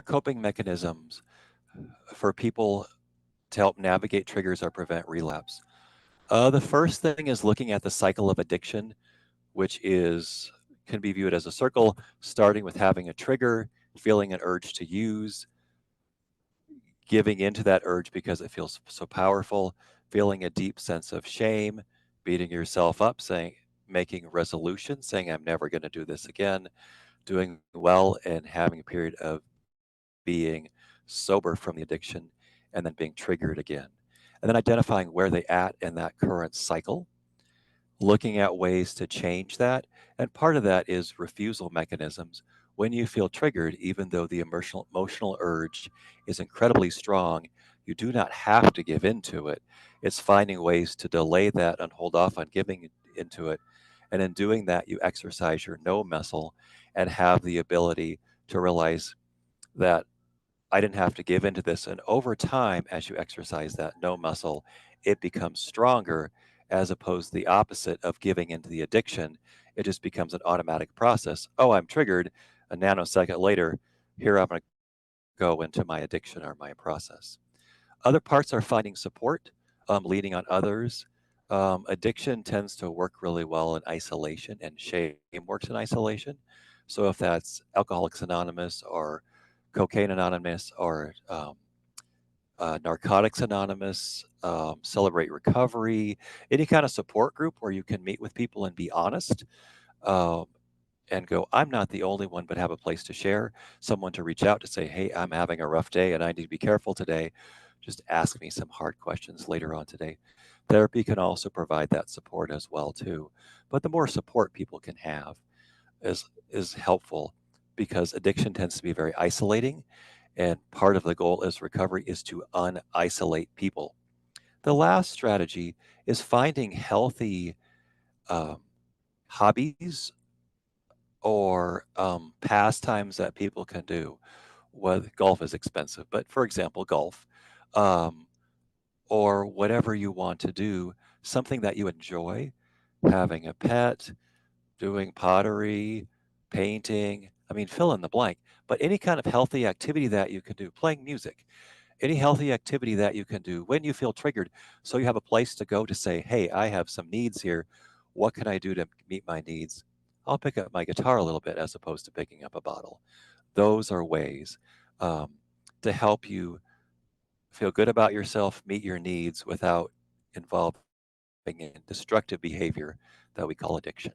coping mechanisms for people to help navigate triggers or prevent relapse? The first thing is looking at the cycle of addiction, which is can be viewed as a circle, starting with having a trigger, feeling an urge to use, giving into that urge because it feels so powerful, feeling a deep sense of shame, beating yourself up, saying, making resolutions, saying, I'm never going to do this again, doing well and having a period of being sober from the addiction and then being triggered again. And then identifying where they at in that current cycle, looking at ways to change that. And part of that is refusal mechanisms. When you feel triggered, even though the emotional urge is incredibly strong, you do not have to give into it. It's finding ways to delay that and hold off on giving into it. And in doing that, you exercise your no muscle and have the ability to realize that I didn't have to give into this. And over time, as you exercise that no muscle, it becomes stronger as opposed to the opposite of giving into the addiction. It just becomes an automatic process. Oh, I'm triggered. A nanosecond later, here I'm going to go into my addiction or my process. Other parts are finding support, leaning on others. Addiction tends to work really well in isolation, and shame works in isolation. So if that's Alcoholics Anonymous or Cocaine Anonymous or Narcotics Anonymous, Celebrate Recovery, any kind of support group where you can meet with people and be honest, um, and go, I'm not the only one, but have a place to share, someone to reach out to say, hey, I'm having a rough day and I need to be careful today. Just ask me some hard questions later on today. Therapy can also provide that support as well too. But the more support people can have is helpful because addiction tends to be very isolating, and part of the goal is recovery is to unisolate people. The last strategy is finding healthy um, hobbies or pastimes that people can do. Well, golf is expensive, but for example, golf, um, or whatever you want to do, something that you enjoy, having a pet, doing pottery, painting. I mean, fill in the blank, but any kind of healthy activity that you can do, playing music, any healthy activity that you can do when you feel triggered. So you have a place to go to say, hey, I have some needs here. What can I do to meet my needs? I'll pick up my guitar a little bit as opposed to picking up a bottle. Those are ways um, to help you feel good about yourself, meet your needs without involving in destructive behavior that we call addiction.